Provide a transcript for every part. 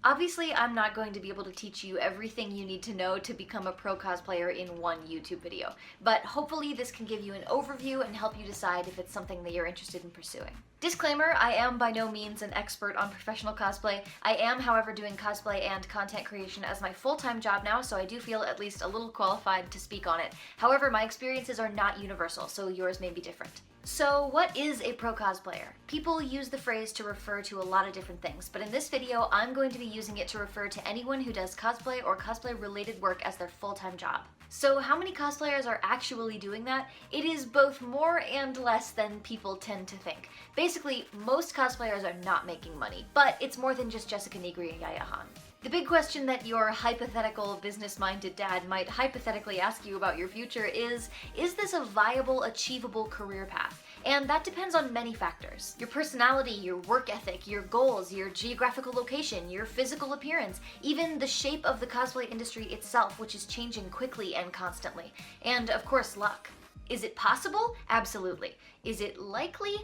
Obviously, I'm not going to be able to teach you everything you need to know to become a pro cosplayer in one YouTube video, but hopefully this can give you an overview and help you decide if it's something that you're interested in pursuing. Disclaimer, I am by no means an expert on professional cosplay. I am, however, doing cosplay and content creation as my full-time job now, so I do feel at least a little qualified to speak on it. However, my experiences are not universal, so yours may be different. So what is a pro cosplayer? People use the phrase to refer to a lot of different things, but in this video, I'm going to be using it to refer to anyone who does cosplay or cosplay-related work as their full-time job. So how many cosplayers are actually doing that? It is both more and less than people tend to think. Basically, most cosplayers are not making money, but it's more than just Jessica Nigri and Yaya Han. The big question that your hypothetical business-minded dad might hypothetically ask you about your future is this a viable, achievable career path? And that depends on many factors. Your personality, your work ethic, your goals, your geographical location, your physical appearance, even the shape of the cosplay industry itself, which is changing quickly and constantly. And of course, luck. Is it possible? Absolutely. Is it likely?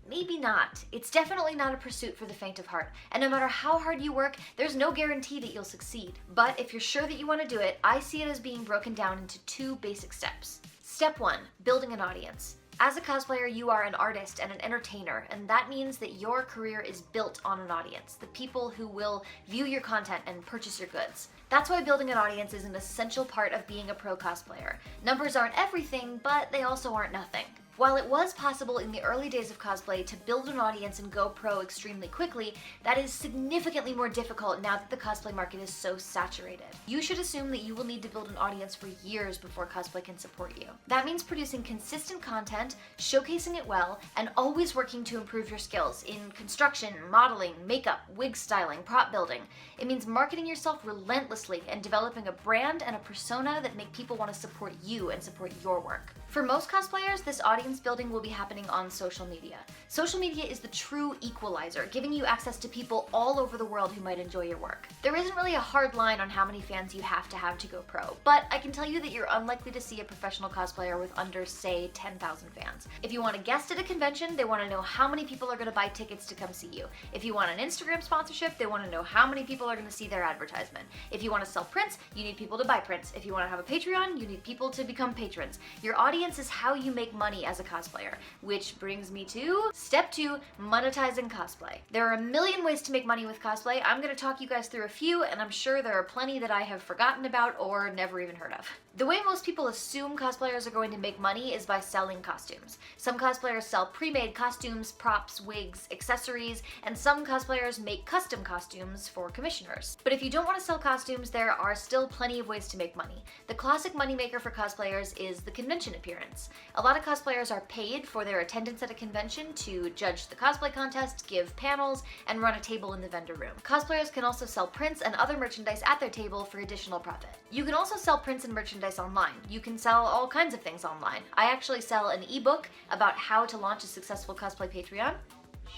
Maybe not. It's definitely not a pursuit for the faint of heart, and no matter how hard you work, there's no guarantee that you'll succeed. But if you're sure that you want to do it, I see it as being broken down into two basic steps. Step 1, building an audience. As a cosplayer, you are an artist and an entertainer, and that means that your career is built on an audience, the people who will view your content and purchase your goods. That's why building an audience is an essential part of being a pro cosplayer. Numbers aren't everything, but they also aren't nothing. While it was possible in the early days of cosplay to build an audience and go pro extremely quickly, that is significantly more difficult now that the cosplay market is so saturated. You should assume that you will need to build an audience for years before cosplay can support you. That means producing consistent content, showcasing it well, and always working to improve your skills in construction, modeling, makeup, wig styling, prop building. It means marketing yourself relentlessly and developing a brand and a persona that make people want to support you and support your work. For most cosplayers, this audience building will be happening on social media. Social media is the true equalizer, giving you access to people all over the world who might enjoy your work. There isn't really a hard line on how many fans you have to go pro, but I can tell you that you're unlikely to see a professional cosplayer with under, say, 10,000 fans. If you want a guest at a convention, they want to know how many people are going to buy tickets to come see you. If you want an Instagram sponsorship, they want to know how many people are going to see their advertisement. If you want to sell prints, you need people to buy prints. If you want to have a Patreon, you need people to become patrons. Your audience is how you make money as a cosplayer, which brings me to step 2, monetizing cosplay. There are a million ways to make money with cosplay. I'm going to talk you guys through a few, and I'm sure there are plenty that I have forgotten about or never even heard of. The way most people assume cosplayers are going to make money is by selling costumes. Some cosplayers sell pre-made costumes, props, wigs, accessories, and some cosplayers make custom costumes for commissioners. But if you don't want to sell costumes, there are still plenty of ways to make money. The classic moneymaker for cosplayers is the convention appearance. A lot of cosplayers are paid for their attendance at a convention to judge the cosplay contest, give panels, and run a table in the vendor room. Cosplayers can also sell prints and other merchandise at their table for additional profit. You can also sell prints and merchandise online. You can sell all kinds of things online. I actually sell an ebook about how to launch a successful cosplay Patreon.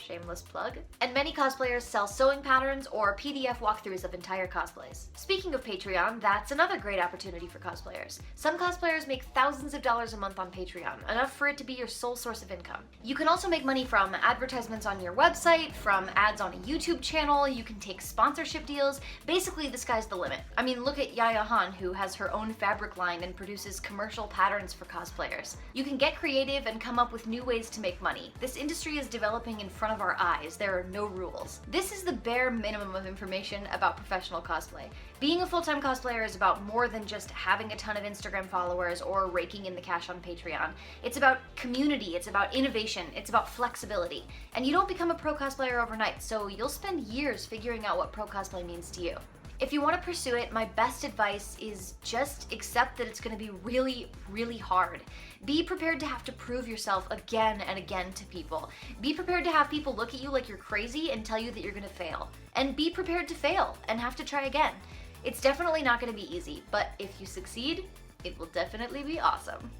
Shameless plug. And many cosplayers sell sewing patterns or PDF walkthroughs of entire cosplays. Speaking of Patreon, that's another great opportunity for cosplayers. Some cosplayers make thousands of dollars a month on Patreon, enough for it to be your sole source of income. You can also make money from advertisements on your website, from ads on a YouTube channel, you can take sponsorship deals. Basically, the sky's the limit. I mean, look at Yaya Han, who has her own fabric line and produces commercial patterns for cosplayers. You can get creative and come up with new ways to make money. This industry is developing in front of our eyes. There are no rules. This is the bare minimum of information about professional cosplay. Being a full-time cosplayer is about more than just having a ton of Instagram followers or raking in the cash on Patreon. It's about community, it's about innovation, it's about flexibility. And you don't become a pro cosplayer overnight, so you'll spend years figuring out what pro cosplay means to you. If you want to pursue it, my best advice is just accept that it's going to be really, really hard. Be prepared to have to prove yourself again and again to people. Be prepared to have people look at you like you're crazy and tell you that you're going to fail. And be prepared to fail and have to try again. It's definitely not going to be easy, but if you succeed, it will definitely be awesome.